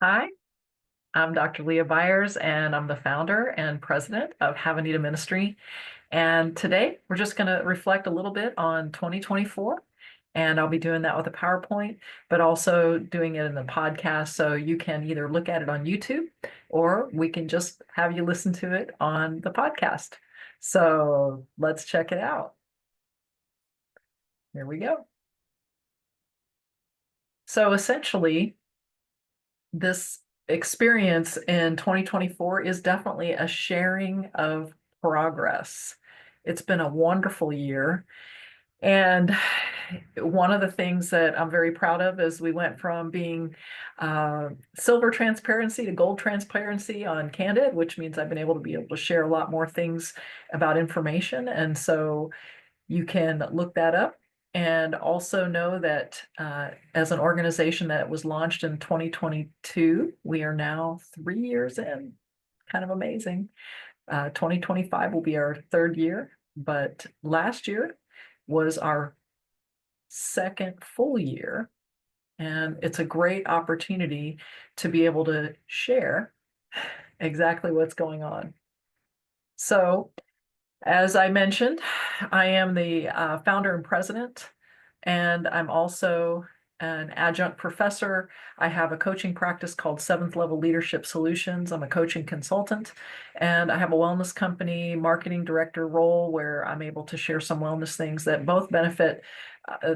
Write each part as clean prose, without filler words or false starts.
Hi, I'm Dr. Leah Byers, and I'm the founder and president of Have Anita Ministry. And today we're just going to reflect a little bit on 2024. And I'll be doing that with a PowerPoint, but also doing it in the podcast. So you can either look at it on YouTube or we can just have you listen to it on the podcast. So let's check it out. Here we go. So essentially, this experience in 2024 is definitely a sharing of progress. It's been a wonderful year. And one of the things that I'm very proud of is we went from being silver transparency to gold transparency on Candid, which means I've been able to share a lot more things about information. And so you can look that up and also know that as an organization that was launched in 2022, we are now 3 years in. Kind of amazing. 2025 will be our third year, but last year was our second full year. And it's a great opportunity to be able to share exactly what's going on. So as I mentioned, I am the founder and president, and I'm also an adjunct professor. I have a coaching practice called Seventh Level Leadership Solutions. I'm a coaching consultant, and I have a wellness company marketing director role where I'm able to share some wellness things that both benefit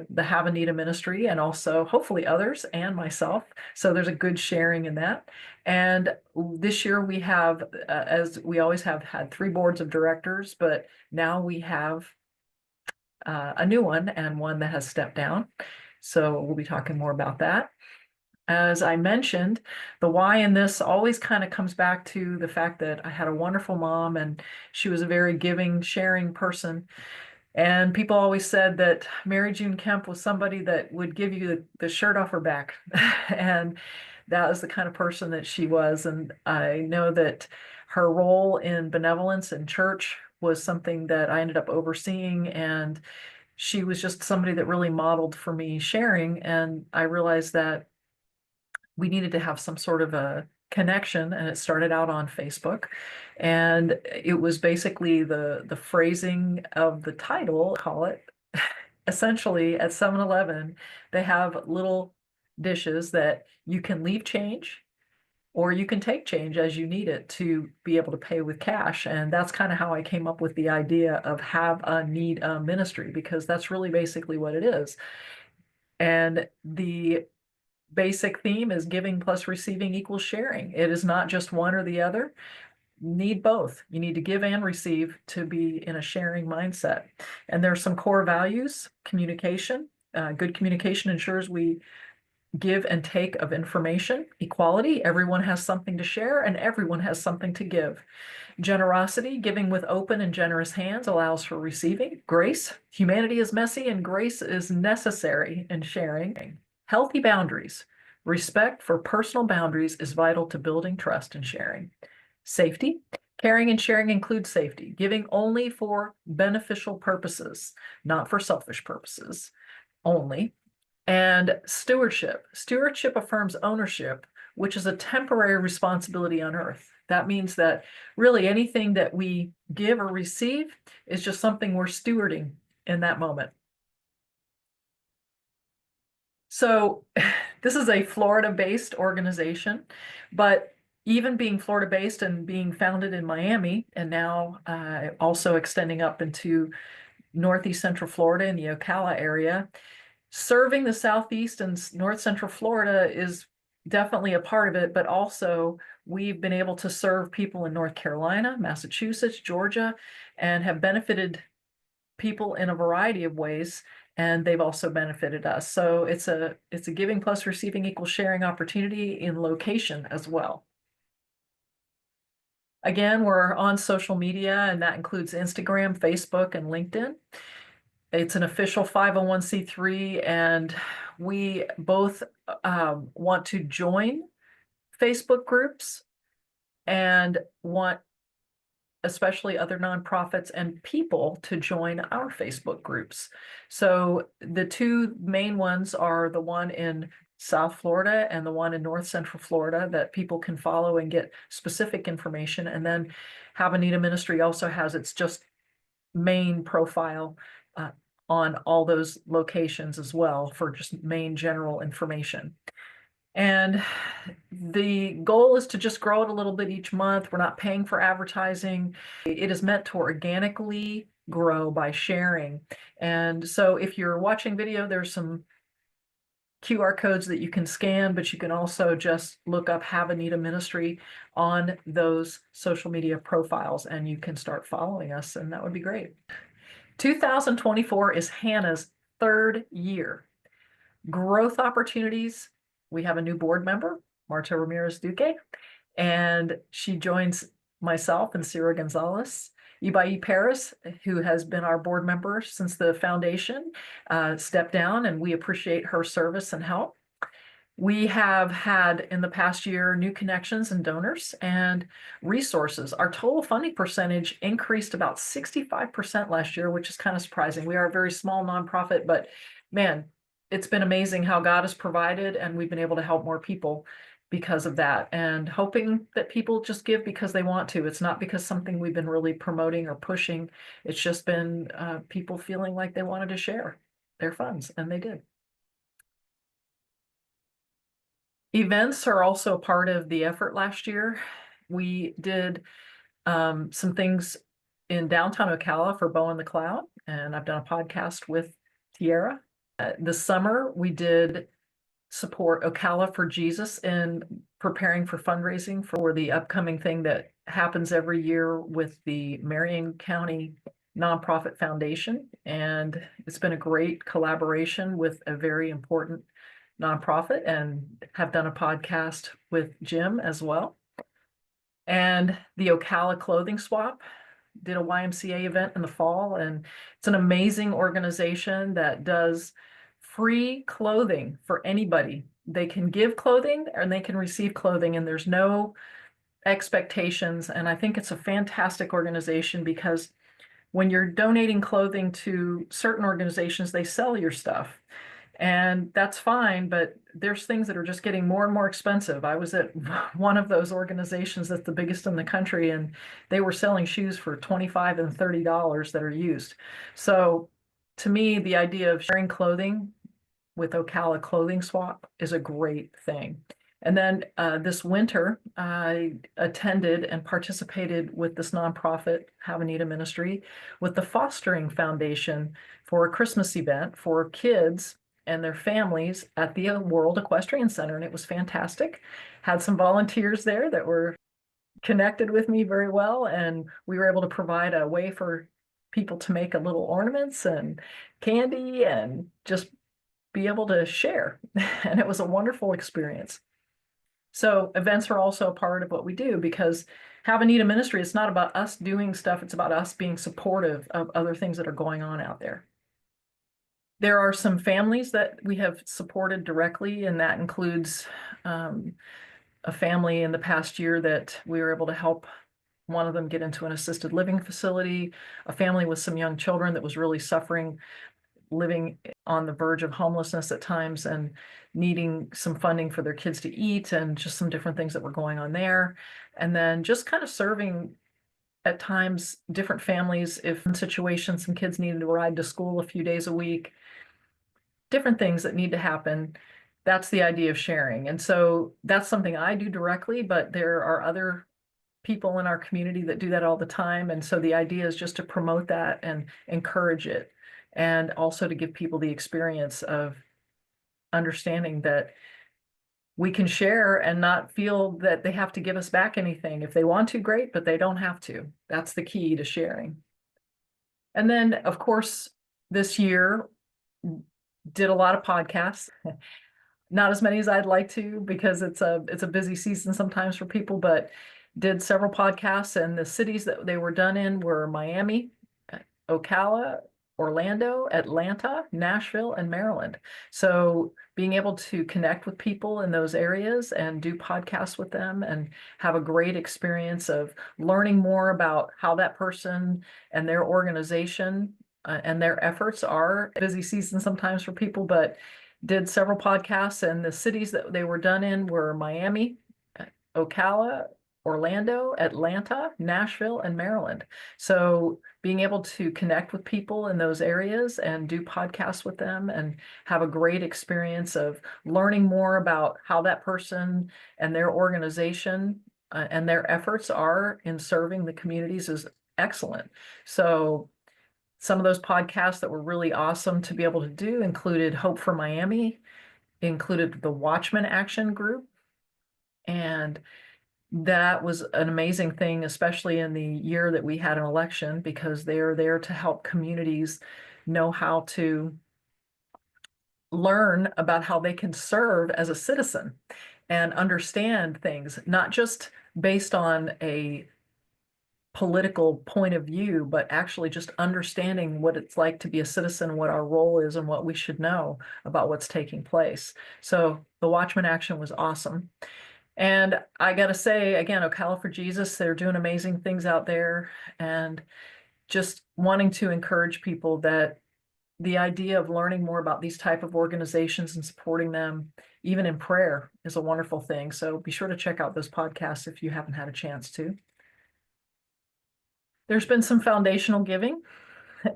the Have Anita ministry and also hopefully others and myself. So there's a good sharing in that. And this year we have, as we always have, had three boards of directors, but now we have a new one and one that has stepped down. So we'll be talking more about that. As I mentioned, the why in this always kind of comes back to the fact that I had a wonderful mom and she was a very giving, sharing person. And people always said that Mary June Kemp was somebody that would give you the shirt off her back. And that was the kind of person that she was. And I know that her role in benevolence in church was something that I ended up overseeing. And she was just somebody that really modeled for me sharing. And I realized that we needed to have some sort of a connection, and it started out on Facebook. And it was basically the phrasing of the title, call it. Essentially at 7-Eleven, they have little dishes that you can leave change or you can take change as you need it to be able to pay with cash. And that's kind of how I came up with the idea of Have a Need a Ministry, because that's really basically what it is. And the basic theme is giving plus receiving equals sharing. It is not just one or the other. You need both. You need to give and receive to be in a sharing mindset. And there are some core values: communication. Good communication ensures we give and take of information. Equality, everyone has something to share and everyone has something to give. Generosity, giving with open and generous hands allows for receiving. Grace, humanity is messy and grace is necessary in sharing. Healthy boundaries, respect for personal boundaries is vital to building trust and sharing. Safety, caring and sharing includes safety, giving only for beneficial purposes, not for selfish purposes only. And stewardship affirms ownership, which is a temporary responsibility on earth. That means that really anything that we give or receive is just something we're stewarding in that moment. So this is a Florida-based organization, but even being Florida-based and being founded in Miami and now also extending up into Northeast Central Florida in the Ocala area, serving the Southeast and North Central Florida is definitely a part of it, but also we've been able to serve people in North Carolina, Massachusetts, Georgia, and have benefited people in a variety of ways, and they've also benefited us. So it's a giving plus receiving equals sharing opportunity in location as well. Again, we're on social media, and that includes Instagram, Facebook, and LinkedIn. It's an official 501c3, and we both want to join Facebook groups and want especially other nonprofits and people to join our Facebook groups. So the two main ones are the one in South Florida and the one in North Central Florida that people can follow and get specific information. And then Havanita Ministry also has its just main profile on all those locations as well for just main general information. And the goal is to just grow it a little bit each month. We're not paying for advertising. It is meant to organically grow by sharing. And so if you're watching video, there's some QR codes that you can scan, but you can also just look up Havanita Ministry on those social media profiles and you can start following us, and that would be great. 2024 is Hannah's third year. Growth opportunities. We have a new board member, Marta Ramirez Duque, and she joins myself and Cira Gonzalez. Ibai Paris, who has been our board member since the foundation, stepped down, and we appreciate her service and help. We have had in the past year new connections and donors and resources. Our total funding percentage increased about 65% last year, which is kind of surprising. We are a very small nonprofit, but man, it's been amazing how God has provided, and we've been able to help more people because of that, and hoping that people just give because they want to. It's not because something we've been really promoting or pushing. It's just been people feeling like they wanted to share their funds, and they did. Events are also a part of the effort last year. We did some things in downtown Ocala for Bo and the Cloud, and I've done a podcast with Tierra. This summer, we did support Ocala for Jesus in preparing for fundraising for the upcoming thing that happens every year with the Marion County Nonprofit Foundation. And it's been a great collaboration with a very important nonprofit, and have done a podcast with Jim as well. And the Ocala Clothing Swap did a YMCA event in the fall, and it's an amazing organization that does free clothing for anybody. They can give clothing and they can receive clothing, and there's no expectations. And I think it's a fantastic organization because when you're donating clothing to certain organizations, they sell your stuff. And that's fine, but there's things that are just getting more and more expensive. I was at one of those organizations that's the biggest in the country, and they were selling shoes for $25 and $30 that are used. So to me, the idea of sharing clothing with Ocala Clothing Swap is a great thing. And then this winter, I attended and participated with this nonprofit, Havanita Ministry, with the Fostering Foundation for a Christmas event for kids and their families at the World Equestrian Center. And it was fantastic. Had some volunteers there that were connected with me very well. And we were able to provide a way for people to make a little ornaments and candy and just be able to share. And it was a wonderful experience. So events are also a part of what we do, because Havanita Ministry, it's not about us doing stuff. It's about us being supportive of other things that are going on out there. There are some families that we have supported directly, and that includes a family in the past year that we were able to help one of them get into an assisted living facility, a family with some young children that was really suffering, living on the verge of homelessness at times and needing some funding for their kids to eat, and just some different things that were going on there. And then just kind of serving at times different families, if in situations some kids needed to ride to school a few days a week, different things that need to happen. That's the idea of sharing. And so that's something I do directly, but there are other people in our community that do that all the time. And so the idea is just to promote that and encourage it, and also to give people the experience of understanding that we can share and not feel that they have to give us back anything. If they want to, great, but they don't have to. That's the key to sharing. And then, of course, this year did a lot of podcasts. Not as many as I'd like to, because it's a busy season sometimes for people, but did several podcasts, and the cities that they were done in were Miami, Ocala, Orlando, Atlanta, Nashville, and Maryland. So being able to connect with people in those areas and do podcasts with them and have a great experience of learning more about how that person and their organization and their efforts are. Busy season sometimes for people, but did several podcasts, and the cities that they were done in were Miami, Ocala, Orlando, Atlanta, Nashville, and Maryland. So being able to connect with people in those areas and do podcasts with them and have a great experience of learning more about how that person and their organization and their efforts are in serving the communities is excellent. So some of those podcasts that were really awesome to be able to do included Hope for Miami, included the Watchman Action Group, and that was an amazing thing, especially in the year that we had an election, because they're there to help communities know how to learn about how they can serve as a citizen and understand things, not just based on a political point of view, but actually just understanding what it's like to be a citizen, what our role is, and what we should know about what's taking place. So the Watchman Action was awesome. And I got to say, again, Ocala for Jesus, they're doing amazing things out there, and just wanting to encourage people that the idea of learning more about these type of organizations and supporting them, even in prayer, is a wonderful thing. So be sure to check out those podcasts if you haven't had a chance to. There's been some foundational giving.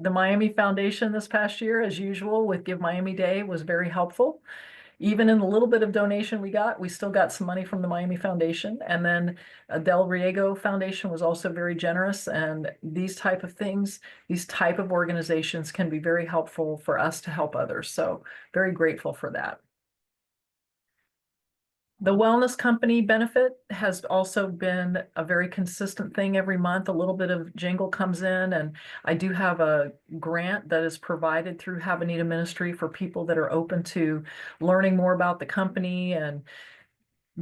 The Miami Foundation this past year, as usual, with Give Miami Day was very helpful. Even in the little bit of donation we got, we still got some money from the Miami Foundation. And then Del Riego Foundation was also very generous. And these type of things, these type of organizations can be very helpful for us to help others. So very grateful for that. The Wellness Company benefit has also been a very consistent thing every month. A little bit of jingle comes in, and I do have a grant that is provided through Havanita Ministry for people that are open to learning more about the company and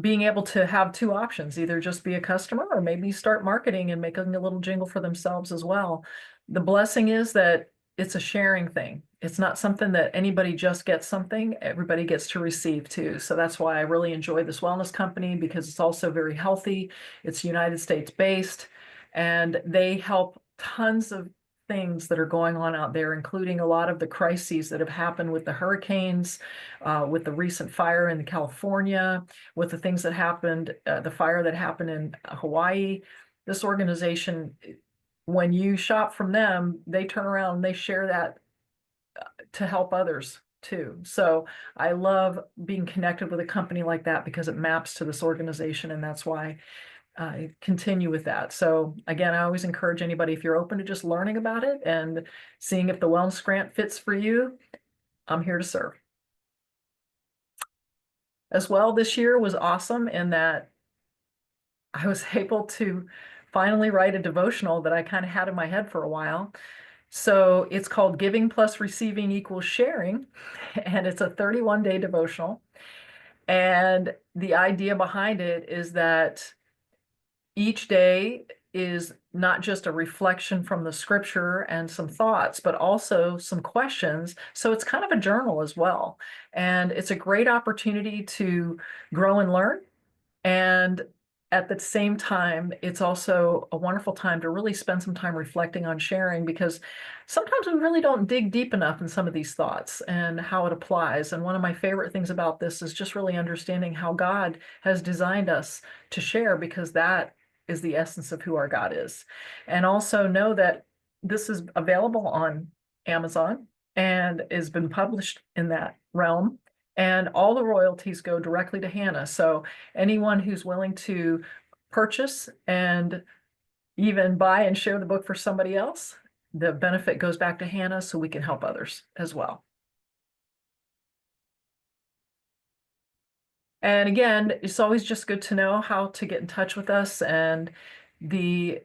being able to have two options, either just be a customer or maybe start marketing and making a little jingle for themselves as well. The blessing is that it's a sharing thing. It's not something that anybody just gets something, everybody gets to receive too. So that's why I really enjoy this wellness company, because it's also very healthy. It's United States based, and they help tons of things that are going on out there, including a lot of the crises that have happened with the hurricanes, with the recent fire in California, with the things that happened, the fire that happened in Hawaii. This organization, when you shop from them, they turn around and they share that to help others too. So I love being connected with a company like that because it maps to this organization, and that's why I continue with that. So again, I always encourage anybody, if you're open to just learning about it and seeing if the wellness grant fits for you, I'm here to serve. As well, this year was awesome in that I was able to finally write a devotional that I kind of had in my head for a while. So it's called Giving Plus Receiving Equals Sharing, and it's a 31-day devotional. And the idea behind it is that each day is not just a reflection from the scripture and some thoughts, but also some questions. So it's kind of a journal as well. And it's a great opportunity to grow and learn. And at the same time, it's also a wonderful time to really spend some time reflecting on sharing, because sometimes we really don't dig deep enough in some of these thoughts and how it applies. And one of my favorite things about this is just really understanding how God has designed us to share, because that is the essence of who our God is. And also know that this is available on Amazon and has been published in that realm. And all the royalties go directly to Hannah. So anyone who's willing to purchase and even buy and share the book for somebody else, the benefit goes back to Hannah, so we can help others as well. And again, it's always just good to know how to get in touch with us, and the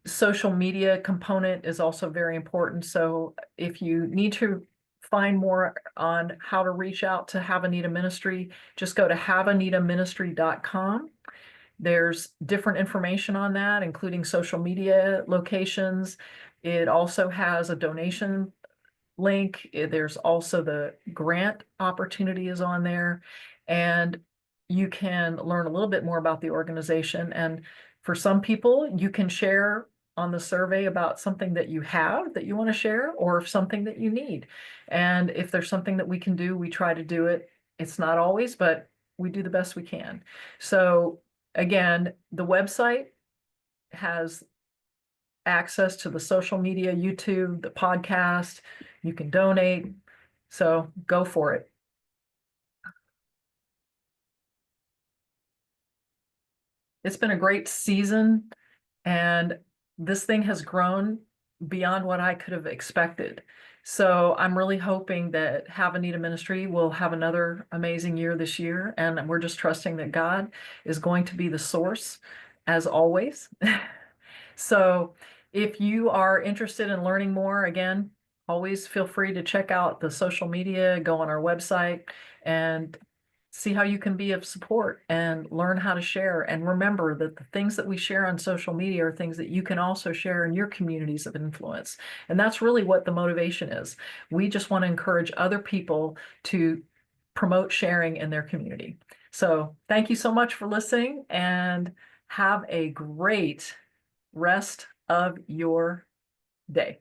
social media component is also very important. So if you need to find more on how to reach out to Havanita Ministry, just go to havanitaministry.com. There's different information on that, including social media locations. It also has a donation link. There's also the grant opportunity is on there. And you can learn a little bit more about the organization. And for some people, you can share on the survey about something that you have that you want to share or something that you need. And if there's something that we can do, we try to do it. It's not always, but we do the best we can. So again, the website has access to the social media, YouTube, the podcast. You can donate. So go for it. It's been a great season, and this thing has grown beyond what I could have expected. So I'm really hoping that Have Anita Ministry will have another amazing year this year, and we're just trusting that God is going to be the source as always. So if you are interested in learning more, again, always feel free to check out the social media, go on our website, and see how you can be of support and learn how to share. And remember that the things that we share on social media are things that you can also share in your communities of influence. And that's really what the motivation is. We just want to encourage other people to promote sharing in their community. So thank you so much for listening, and have a great rest of your day.